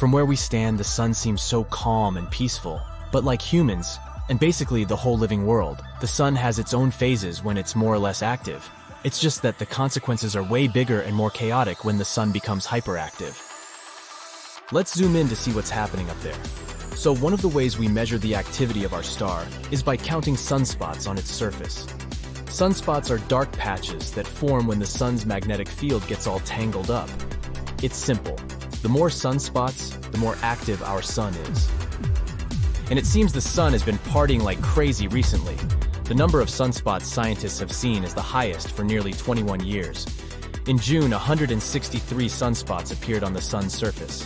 From where we stand, the sun seems so calm and peaceful. But like humans, and basically the whole living world, the sun has its own phases when it's more or less active. It's just that the consequences are way bigger and more chaotic when the sun becomes hyperactive. Let's zoom in to see what's happening up there. So one of the ways we measure the activity of our star is by counting sunspots on its surface. Sunspots are dark patches that form when the sun's magnetic field gets all tangled up. It's simple. The more sunspots, the more active our sun is. And it seems the sun has been partying like crazy recently. The number of sunspots scientists have seen is the highest for nearly 21 years. In June, 163 sunspots appeared on the sun's surface.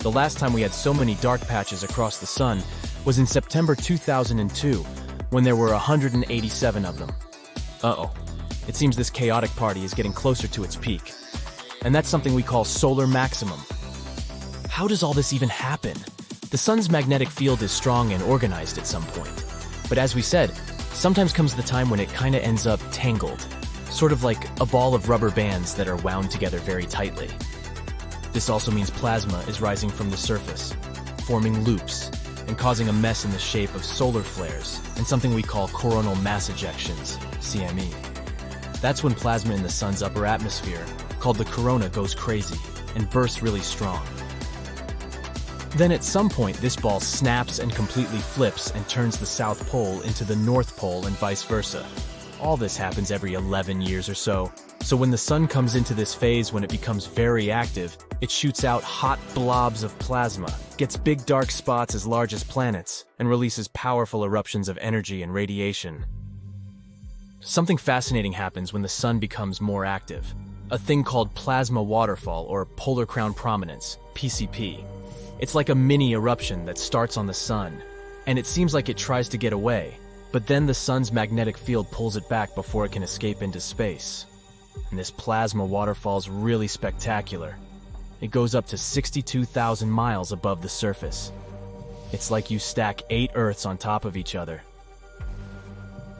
The last time we had so many dark patches across the sun was in September 2002, when there were 187 of them. Uh-oh. It seems this chaotic party is getting closer to its peak. And that's something we call solar maximum. How does all this even happen? The sun's magnetic field is strong and organized at some point. But as we said, sometimes comes the time when it kinda ends up tangled. Sort of like a ball of rubber bands that are wound together very tightly. This also means plasma is rising from the surface, forming loops, and causing a mess in the shape of solar flares and something we call coronal mass ejections, CME. That's when plasma in the sun's upper atmosphere, called the corona, goes crazy and bursts really strong. Then at some point, this ball snaps and completely flips and turns the South Pole into the North Pole and vice versa. All this happens every 11 years or so. So when the sun comes into this phase when it becomes very active, it shoots out hot blobs of plasma, gets big dark spots as large as planets, and releases powerful eruptions of energy and radiation. Something fascinating happens when the sun becomes more active. A thing called plasma waterfall or polar crown prominence, PCP. It's like a mini eruption that starts on the sun, and it seems like it tries to get away, but then the sun's magnetic field pulls it back before it can escape into space. And this plasma waterfall's really spectacular. It goes up to 62,000 miles above the surface. It's like you stack 8 Earths on top of each other.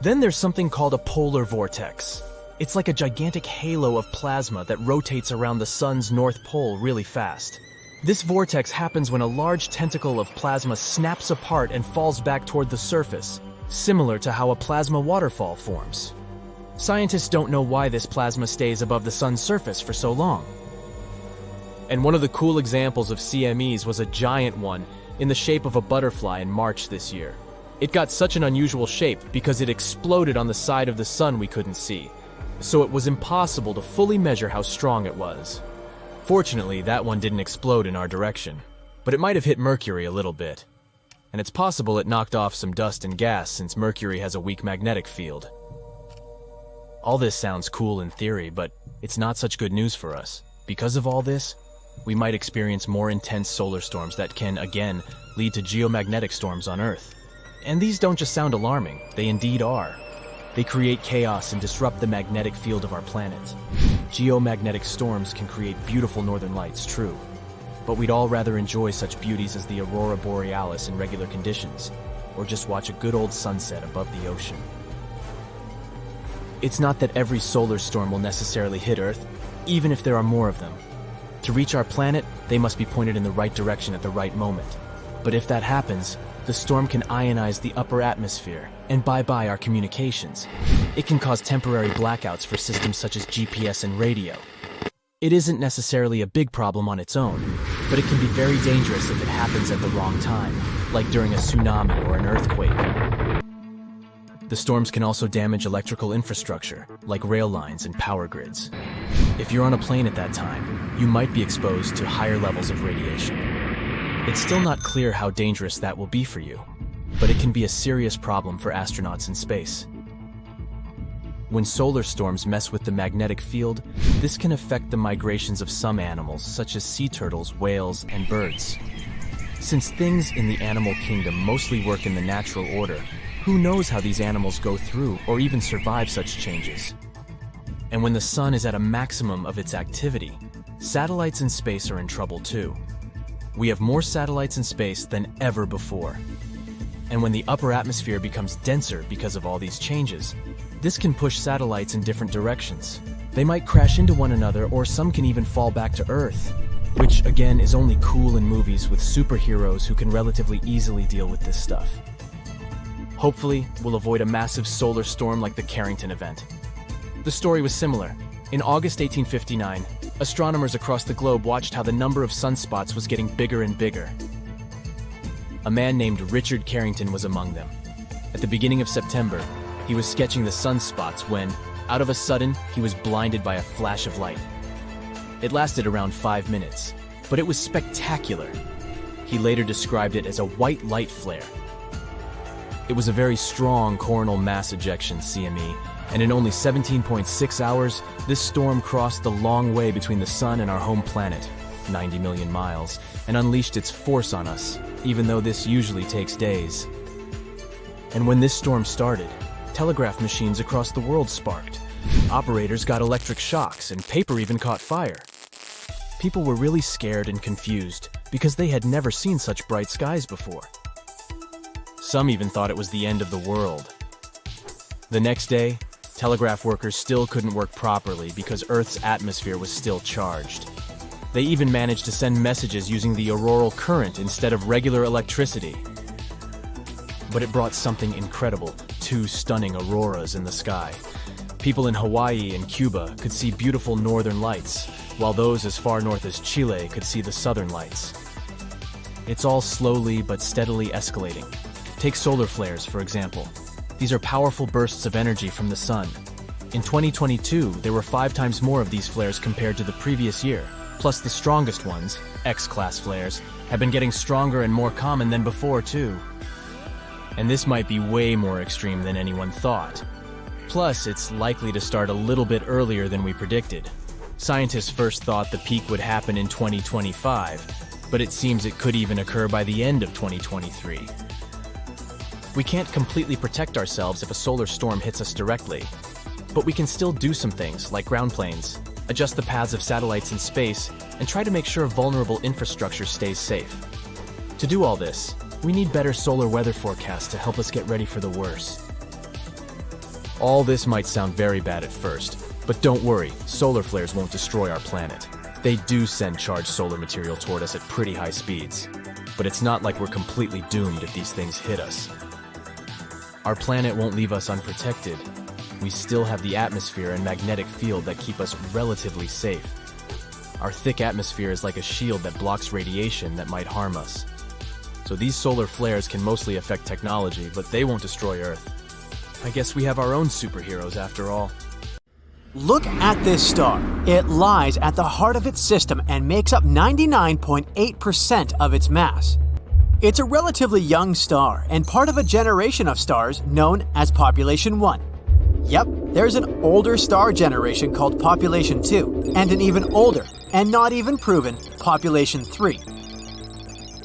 Then there's something called a polar vortex. It's like a gigantic halo of plasma that rotates around the sun's north pole really fast. This vortex happens when a large tentacle of plasma snaps apart and falls back toward the surface, similar to how a plasma waterfall forms. Scientists don't know why this plasma stays above the sun's surface for so long. And one of the cool examples of CMEs was a giant one in the shape of a butterfly in March this year. It got such an unusual shape because it exploded on the side of the sun we couldn't see, so it was impossible to fully measure how strong it was. Fortunately, that one didn't explode in our direction, but it might have hit Mercury a little bit. And it's possible it knocked off some dust and gas since Mercury has a weak magnetic field. All this sounds cool in theory, but it's not such good news for us. Because of all this, we might experience more intense solar storms that can, again, lead to geomagnetic storms on Earth. And these don't just sound alarming, they indeed are. They create chaos and disrupt the magnetic field of our planet. Geomagnetic storms can create beautiful northern lights, true. But we'd all rather enjoy such beauties as the aurora borealis in regular conditions, or just watch a good old sunset above the ocean. It's not that every solar storm will necessarily hit Earth, even if there are more of them. To reach our planet, they must be pointed in the right direction at the right moment. But if that happens, the storm can ionize the upper atmosphere, and bye-bye our communications. It can cause temporary blackouts for systems such as GPS and radio. It isn't necessarily a big problem on its own, but it can be very dangerous if it happens at the wrong time, like during a tsunami or an earthquake. The storms can also damage electrical infrastructure, like rail lines and power grids. If you're on a plane at that time, you might be exposed to higher levels of radiation. It's still not clear how dangerous that will be for you, but it can be a serious problem for astronauts in space. When solar storms mess with the magnetic field, this can affect the migrations of some animals, such as sea turtles, whales, and birds. Since things in the animal kingdom mostly work in the natural order, who knows how these animals go through or even survive such changes? And when the sun is at a maximum of its activity, satellites in space are in trouble too. We have more satellites in space than ever before. And when the upper atmosphere becomes denser because of all these changes, this can push satellites in different directions. They might crash into one another, or some can even fall back to Earth. which again is only cool in movies with superheroes who can relatively easily deal with this stuff. Hopefully, we'll avoid a massive solar storm like the Carrington event. The story was similar. In August 1859, astronomers across the globe watched how the number of sunspots was getting bigger and bigger. A man named Richard Carrington was among them. At the beginning of September, he was sketching the sunspots when, out of a sudden, he was blinded by a flash of light. It lasted around 5 minutes, but it was spectacular. He later described it as a white light flare. It was a very strong coronal mass ejection, CME, and in only 17.6 hours, this storm crossed the long way between the sun and our home planet, 90 million miles, and unleashed its force on us, even though this usually takes days. And when this storm started, telegraph machines across the world sparked. Operators got electric shocks, and paper even caught fire. People were really scared and confused because they had never seen such bright skies before. Some even thought it was the end of the world. The next day, telegraph workers still couldn't work properly because Earth's atmosphere was still charged. They even managed to send messages using the auroral current instead of regular electricity. But it brought something incredible, 2 stunning auroras in the sky. People in Hawaii and Cuba could see beautiful northern lights, while those as far north as Chile could see the southern lights. It's all slowly but steadily escalating. Take solar flares, for example. These are powerful bursts of energy from the sun. In 2022, there were 5 times more of these flares compared to the previous year. Plus the strongest ones, X-class flares, have been getting stronger and more common than before too. And this might be way more extreme than anyone thought. Plus, it's likely to start a little bit earlier than we predicted. Scientists first thought the peak would happen in 2025, but it seems it could even occur by the end of 2023. We can't completely protect ourselves if a solar storm hits us directly, but we can still do some things like ground planes, adjust the paths of satellites in space, and try to make sure vulnerable infrastructure stays safe. To do all this, we need better solar weather forecasts to help us get ready for the worst. All this might sound very bad at first, but don't worry, solar flares won't destroy our planet. They do send charged solar material toward us at pretty high speeds, but it's not like we're completely doomed if these things hit us. Our planet won't leave us unprotected. We still have the atmosphere and magnetic field that keep us relatively safe. Our thick atmosphere is like a shield that blocks radiation that might harm us. So these solar flares can mostly affect technology, but they won't destroy Earth. I guess we have our own superheroes after all. Look at this star. It lies at the heart of its system and makes up 99.8% of its mass. It's a relatively young star and part of a generation of stars known as Population 1. Yep, there's an older star generation called Population 2, and an even older, and not even proven, Population 3.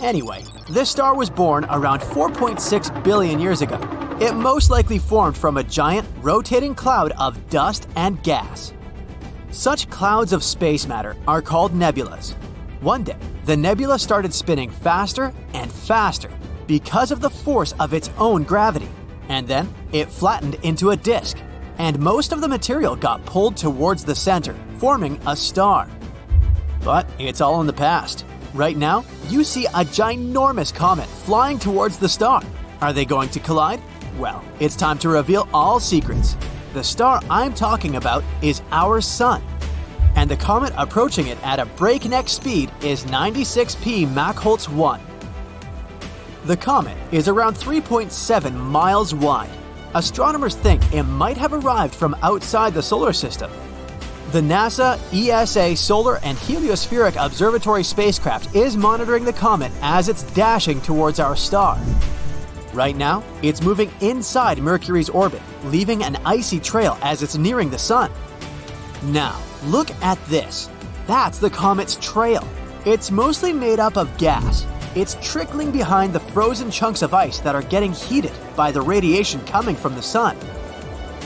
Anyway, this star was born around 4.6 billion years ago. It most likely formed from a giant, rotating cloud of dust and gas. Such clouds of space matter are called nebulas. One day, the nebula started spinning faster and faster because of the force of its own gravity, and then it flattened into a disk, and most of the material got pulled towards the center, forming a star. But it's all in the past. Right now, you see a ginormous comet flying towards the star. Are they going to collide? Well, it's time to reveal all secrets. The star I'm talking about is our Sun, and the comet approaching it at a breakneck speed is 96P Mach-Holtz 1. The comet is around 3.7 miles wide. Astronomers think it might have arrived from outside the solar system. The NASA ESA Solar and Heliospheric Observatory spacecraft is monitoring the comet as it's dashing towards our star. Right now, it's moving inside Mercury's orbit, leaving an icy trail as it's nearing the Sun. Now, look at this. That's the comet's trail. It's mostly made up of gas. It's trickling behind the frozen chunks of ice that are getting heated by the radiation coming from the Sun.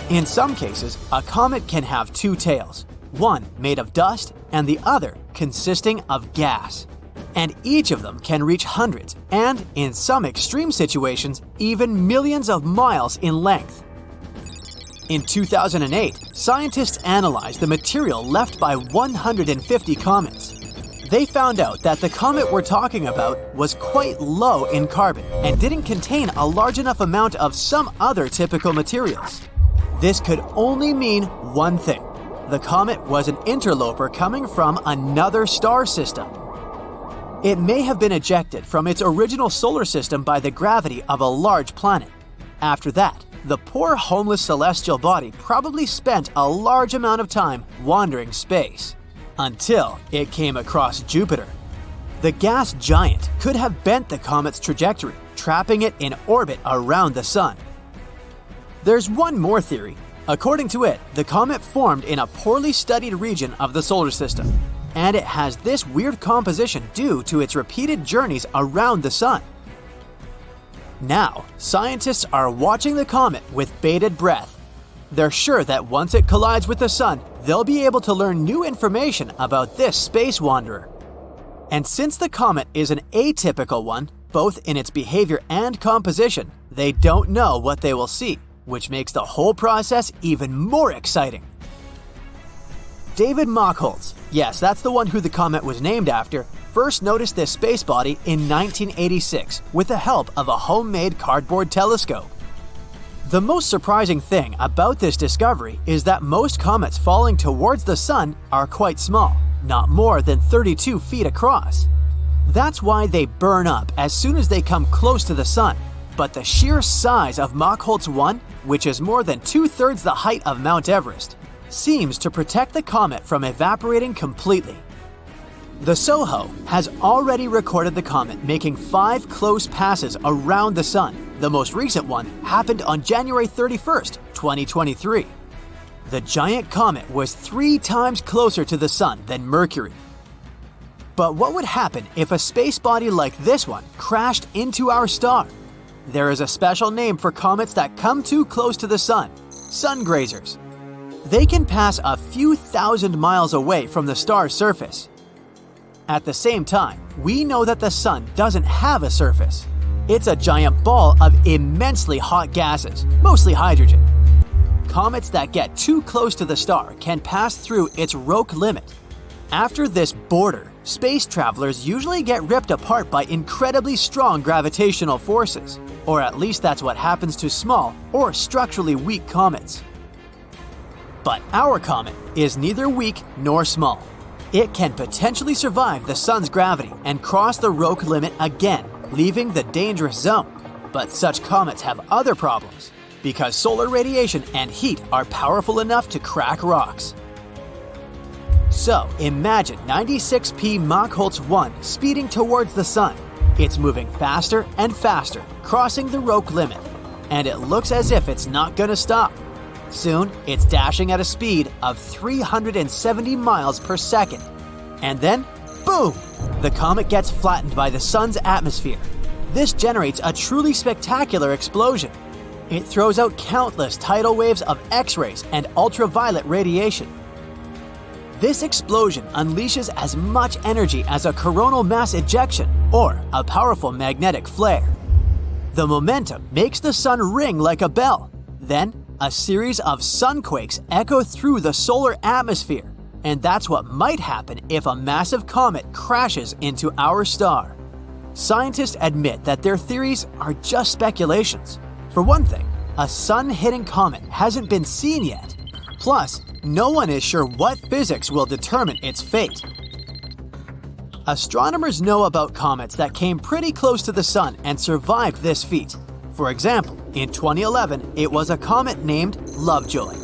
In some cases, a comet can have 2 tails, one made of dust and the other consisting of gas. And each of them can reach hundreds and, in some extreme situations, even millions of miles in length. In 2008, scientists analyzed the material left by 150 comets. They found out that the comet we're talking about was quite low in carbon and didn't contain a large enough amount of some other typical materials. This could only mean one thing. The comet was an interloper coming from another star system. It may have been ejected from its original solar system by the gravity of a large planet. After that, the poor homeless celestial body probably spent a large amount of time wandering space, until it came across Jupiter. The gas giant could have bent the comet's trajectory, trapping it in orbit around the sun. There's one more theory. According to it, the comet formed in a poorly studied region of the solar system, and it has this weird composition due to its repeated journeys around the sun. Now, scientists are watching the comet with bated breath. They're sure that once it collides with the sun, they'll be able to learn new information about this space wanderer. And since the comet is an atypical one, both in its behavior and composition, they don't know what they will see, which makes the whole process even more exciting. David Mockholtz, yes, that's the one who the comet was named after, first noticed this space body in 1986 with the help of a homemade cardboard telescope. The most surprising thing about this discovery is that most comets falling towards the sun are quite small, not more than 32 feet across. That's why they burn up as soon as they come close to the sun. But the sheer size of Mockholtz 1, which is more than 2/3 the height of Mount Everest, seems to protect the comet from evaporating completely. The SOHO has already recorded the comet making 5 close passes around the sun. The most recent one happened on January 31st, 2023. The giant comet was 3 times closer to the sun than Mercury. But what would happen if a space body like this one crashed into our star? There is a special name for comets that come too close to the sun: sun grazers. They can pass a few thousand miles away from the star's surface. At the same time, we know that the sun doesn't have a surface. It's a giant ball of immensely hot gases, mostly hydrogen. Comets that get too close to the star can pass through its Roche limit. After this border, space travelers usually get ripped apart by incredibly strong gravitational forces, or at least that's what happens to small or structurally weak comets. But our comet is neither weak nor small. It can potentially survive the sun's gravity and cross the Roche limit again, leaving the dangerous zone. But such comets have other problems, because solar radiation and heat are powerful enough to crack rocks. So imagine 96P Mockholtz 1 speeding towards the sun. It's moving faster and faster, crossing the Roche limit, and it looks as if it's not gonna stop. Soon, it's dashing at a speed of 370 miles per second. And then, boom! The comet gets flattened by the sun's atmosphere. This generates a truly spectacular explosion. It throws out countless tidal waves of X-rays and ultraviolet radiation. This explosion unleashes as much energy as a coronal mass ejection or a powerful magnetic flare. The momentum makes the sun ring like a bell. Then, a series of sunquakes echo through the solar atmosphere, and that's what might happen if a massive comet crashes into our star. Scientists admit that their theories are just speculations. For one thing, a sun-hitting comet hasn't been seen yet. Plus, no one is sure what physics will determine its fate. Astronomers know about comets that came pretty close to the sun and survived this feat. For example, in 2011, it was a comet named Lovejoy.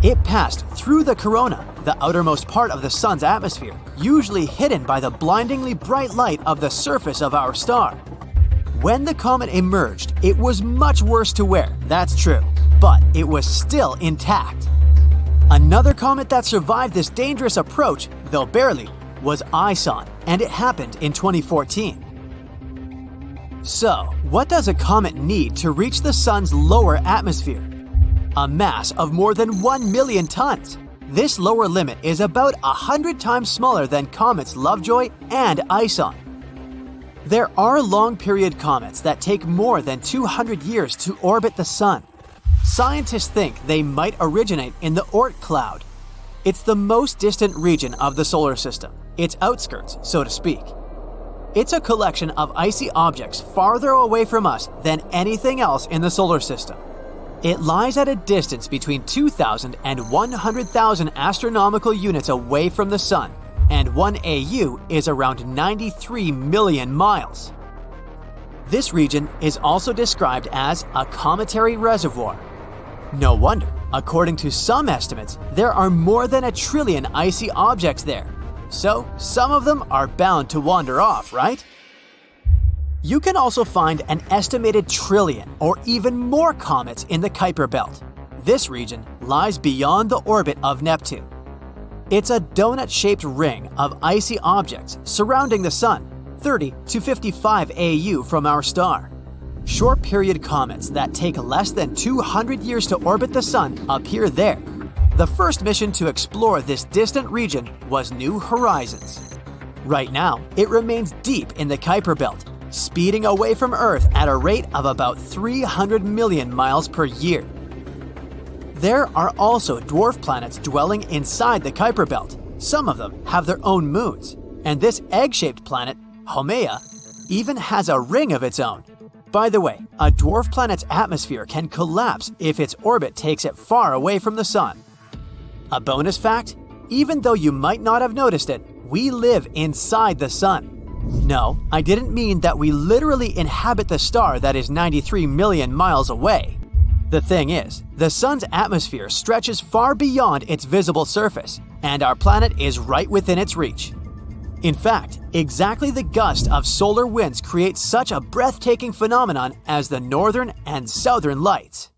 It passed through the corona, the outermost part of the sun's atmosphere, usually hidden by the blindingly bright light of the surface of our star. When the comet emerged, it was much worse to wear, that's true, but it was still intact. Another comet that survived this dangerous approach, though barely, was Ison, and it happened in 2014. So, what does a comet need to reach the sun's lower atmosphere? A mass of more than 1 million tons. This lower limit is about 100 times smaller than comets Lovejoy and Ison. There are long-period comets that take more than 200 years to orbit the sun. Scientists think they might originate in the Oort cloud. It's the most distant region of the solar system, its outskirts, so to speak. It's a collection of icy objects farther away from us than anything else in the solar system. It lies at a distance between 2,000 and 100,000 astronomical units away from the Sun, and 1 AU is around 93 million miles. This region is also described as a cometary reservoir. No wonder, according to some estimates, there are more than 1 trillion icy objects there. So, some of them are bound to wander off, right? You can also find an estimated trillion or even more comets in the Kuiper Belt. This region lies beyond the orbit of Neptune. It's a donut-shaped ring of icy objects surrounding the Sun, 30 to 55 AU from our star. Short-period comets that take less than 200 years to orbit the Sun appear there. The first mission to explore this distant region was New Horizons. Right now, it remains deep in the Kuiper Belt, speeding away from Earth at a rate of about 300 million miles per year. There are also dwarf planets dwelling inside the Kuiper Belt. Some of them have their own moons, and this egg-shaped planet, Haumea, even has a ring of its own. By the way, a dwarf planet's atmosphere can collapse if its orbit takes it far away from the Sun. A bonus fact, even though you might not have noticed it, we live inside the Sun. No, I didn't mean that we literally inhabit the star that is 93 million miles away. The thing is, the Sun's atmosphere stretches far beyond its visible surface, and our planet is right within its reach. In fact, exactly the gust of solar winds create such a breathtaking phenomenon as the northern and southern lights.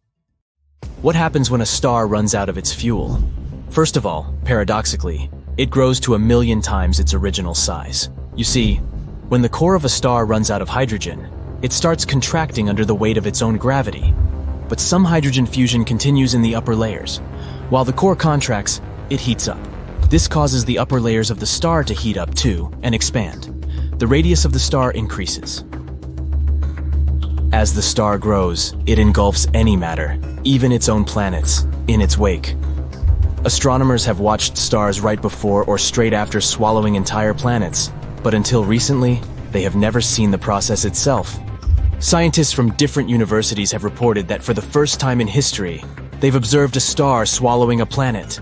What happens when a star runs out of its fuel? First of all, paradoxically, it grows to 1,000,000 times its original size. You see, when the core of a star runs out of hydrogen, it starts contracting under the weight of its own gravity. But some hydrogen fusion continues in the upper layers. While the core contracts, it heats up. This causes the upper layers of the star to heat up too and expand. The radius of the star increases. As the star grows, it engulfs any matter, even its own planets, in its wake. Astronomers have watched stars right before or straight after swallowing entire planets, but until recently, they have never seen the process itself. Scientists from different universities have reported that for the first time in history, they've observed a star swallowing a planet.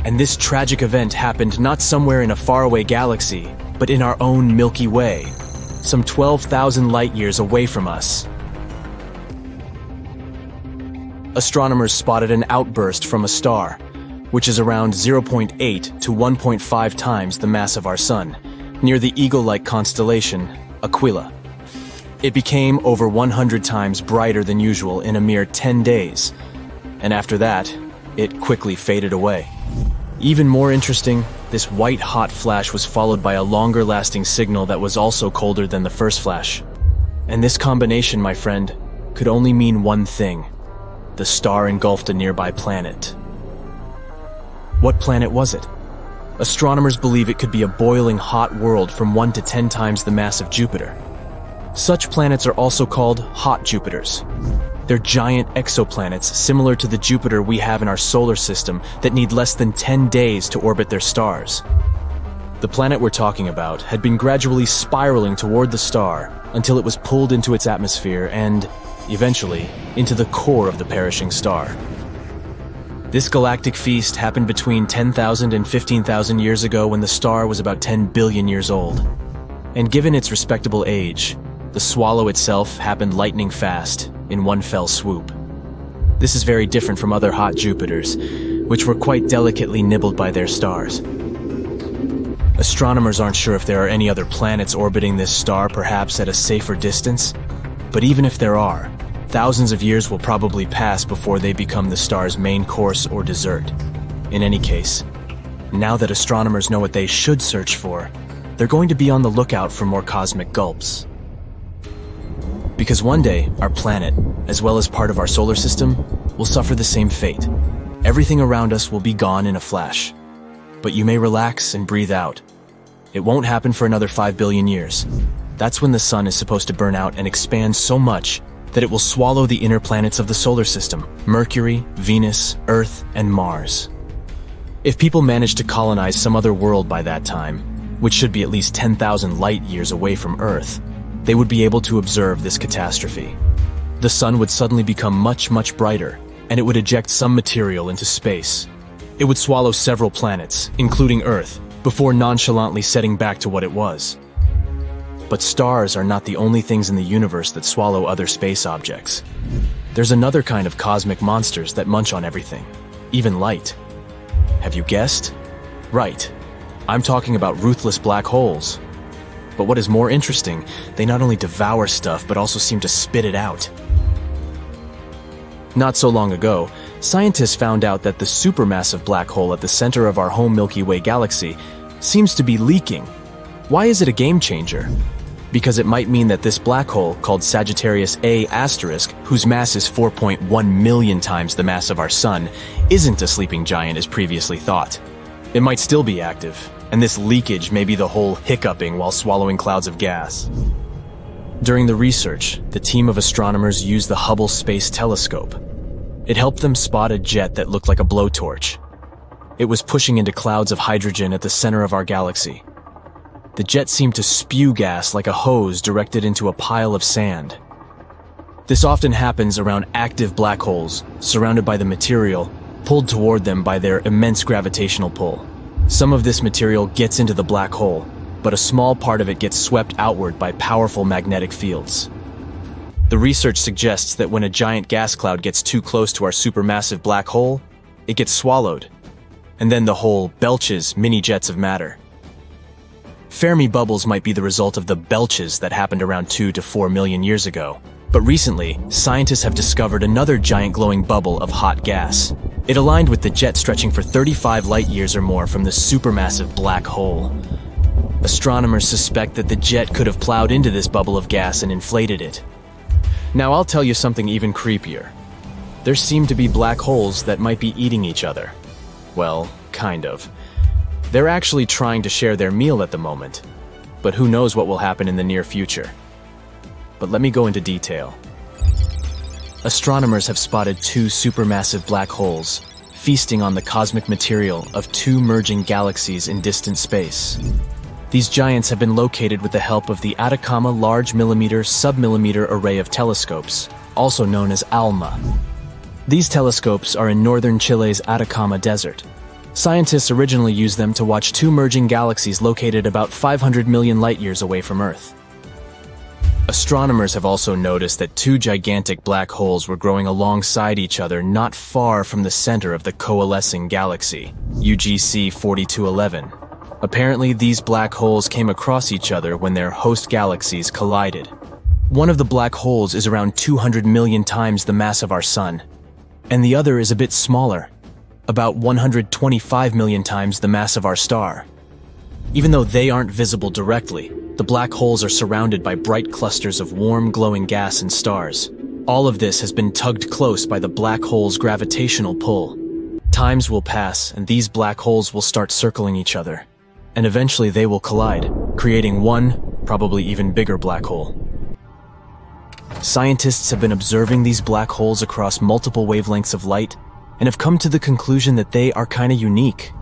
And this tragic event happened not somewhere in a faraway galaxy, but in our own Milky Way, some 12,000 light-years away from us. Astronomers spotted an outburst from a star, which is around 0.8 to 1.5 times the mass of our Sun, near the eagle-like constellation, Aquila. It became over 100 times brighter than usual in a mere 10 days, and after that, it quickly faded away. Even more interesting, this white-hot flash was followed by a longer-lasting signal that was also colder than the first flash. And this combination, my friend, could only mean one thing. The star engulfed a nearby planet. What planet was it? Astronomers believe it could be a boiling hot world from 1 to 10 times the mass of Jupiter. Such planets are also called hot Jupiters. They're giant exoplanets similar to the Jupiter we have in our solar system that need less than 10 days to orbit their stars. The planet we're talking about had been gradually spiraling toward the star until it was pulled into its atmosphere and, eventually, into the core of the perishing star. This galactic feast happened between 10,000 and 15,000 years ago when the star was about 10 billion years old. And given its respectable age, the swallow itself happened lightning fast, in one fell swoop. This is very different from other hot Jupiters, which were quite delicately nibbled by their stars. Astronomers aren't sure if there are any other planets orbiting this star, perhaps at a safer distance, but even if there are, thousands of years will probably pass before they become the star's main course or dessert. In any case, now that astronomers know what they should search for, they're going to be on the lookout for more cosmic gulps. Because one day, our planet, as well as part of our solar system, will suffer the same fate. Everything around us will be gone in a flash. But you may relax and breathe out. It won't happen for another 5 billion years. That's when the sun is supposed to burn out and expand so much that it will swallow the inner planets of the solar system, Mercury, Venus, Earth, and Mars. If people manage to colonize some other world by that time, which should be at least 10,000 light years away from Earth, they would be able to observe this catastrophe. The sun would suddenly become much, much brighter, and it would eject some material into space. It would swallow several planets, including Earth, before nonchalantly setting back to what it was. But stars are not the only things in the universe that swallow other space objects. There's another kind of cosmic monsters that munch on everything, even light. Have you guessed? Right. I'm talking about ruthless black holes. But what is more interesting, they not only devour stuff but also seem to spit it out. Not so long ago, scientists found out that the supermassive black hole at the center of our home Milky Way galaxy seems to be leaking. Why is it a game changer? Because it might mean that this black hole, called Sagittarius A*, whose mass is 4.1 million times the mass of our Sun, isn't a sleeping giant as previously thought. It might still be active, and this leakage may be the hole hiccuping while swallowing clouds of gas. During the research, the team of astronomers used the Hubble Space Telescope. It helped them spot a jet that looked like a blowtorch. It was pushing into clouds of hydrogen at the center of our galaxy. The jet seemed to spew gas like a hose directed into a pile of sand. This often happens around active black holes, surrounded by the material, pulled toward them by their immense gravitational pull. Some of this material gets into the black hole, but a small part of it gets swept outward by powerful magnetic fields. The research suggests that when a giant gas cloud gets too close to our supermassive black hole, it gets swallowed, and then the hole belches mini jets of matter. Fermi bubbles might be the result of the belches that happened around 2 to 4 million years ago. But recently, scientists have discovered another giant glowing bubble of hot gas. It aligned with the jet stretching for 35 light years or more from the supermassive black hole. Astronomers suspect that the jet could have plowed into this bubble of gas and inflated it. Now I'll tell you something even creepier. There seem to be black holes that might be eating each other. Well, kind of. They're actually trying to share their meal at the moment, but who knows what will happen in the near future. But let me go into detail. Astronomers have spotted 2 supermassive black holes, feasting on the cosmic material of 2 merging galaxies in distant space. These giants have been located with the help of the Atacama Large Millimeter Submillimeter Array of Telescopes, also known as ALMA. These telescopes are in northern Chile's Atacama Desert. Scientists originally used them to watch 2 merging galaxies located about 500 million light-years away from Earth. Astronomers have also noticed that 2 gigantic black holes were growing alongside each other not far from the center of the coalescing galaxy, UGC 4211. Apparently, these black holes came across each other when their host galaxies collided. One of the black holes is around 200 million times the mass of our Sun, and the other is a bit smaller, about 125 million times the mass of our star. Even though they aren't visible directly, the black holes are surrounded by bright clusters of warm, glowing gas and stars. All of this has been tugged close by the black hole's gravitational pull. Times will pass, and these black holes will start circling each other. And eventually they will collide, creating one, probably even bigger black hole. Scientists have been observing these black holes across multiple wavelengths of light and have come to the conclusion that they are kinda unique.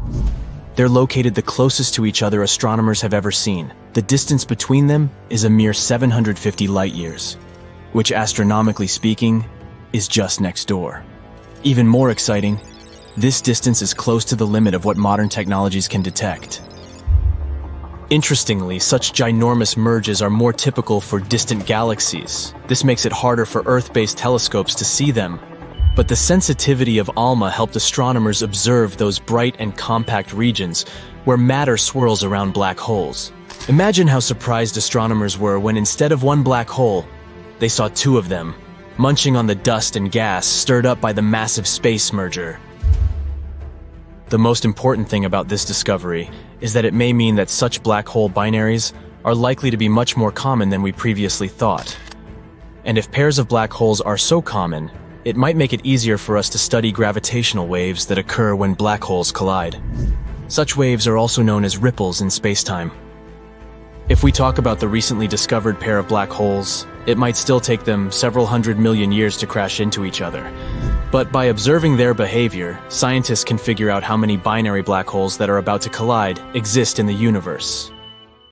They're located the closest to each other astronomers have ever seen. The distance between them is a mere 750 light years, which astronomically speaking, is just next door. Even more exciting, this distance is close to the limit of what modern technologies can detect. Interestingly, such ginormous merges are more typical for distant galaxies. This makes it harder for Earth-based telescopes to see them. But the sensitivity of ALMA helped astronomers observe those bright and compact regions where matter swirls around black holes. Imagine how surprised astronomers were when instead of one black hole, they saw 2 of them, munching on the dust and gas stirred up by the massive space merger. The most important thing about this discovery is that it may mean that such black hole binaries are likely to be much more common than we previously thought. And if pairs of black holes are so common, it might make it easier for us to study gravitational waves that occur when black holes collide. Such waves are also known as ripples in spacetime. If we talk about the recently discovered pair of black holes, it might still take them several hundred million years to crash into each other. But by observing their behavior, scientists can figure out how many binary black holes that are about to collide exist in the universe.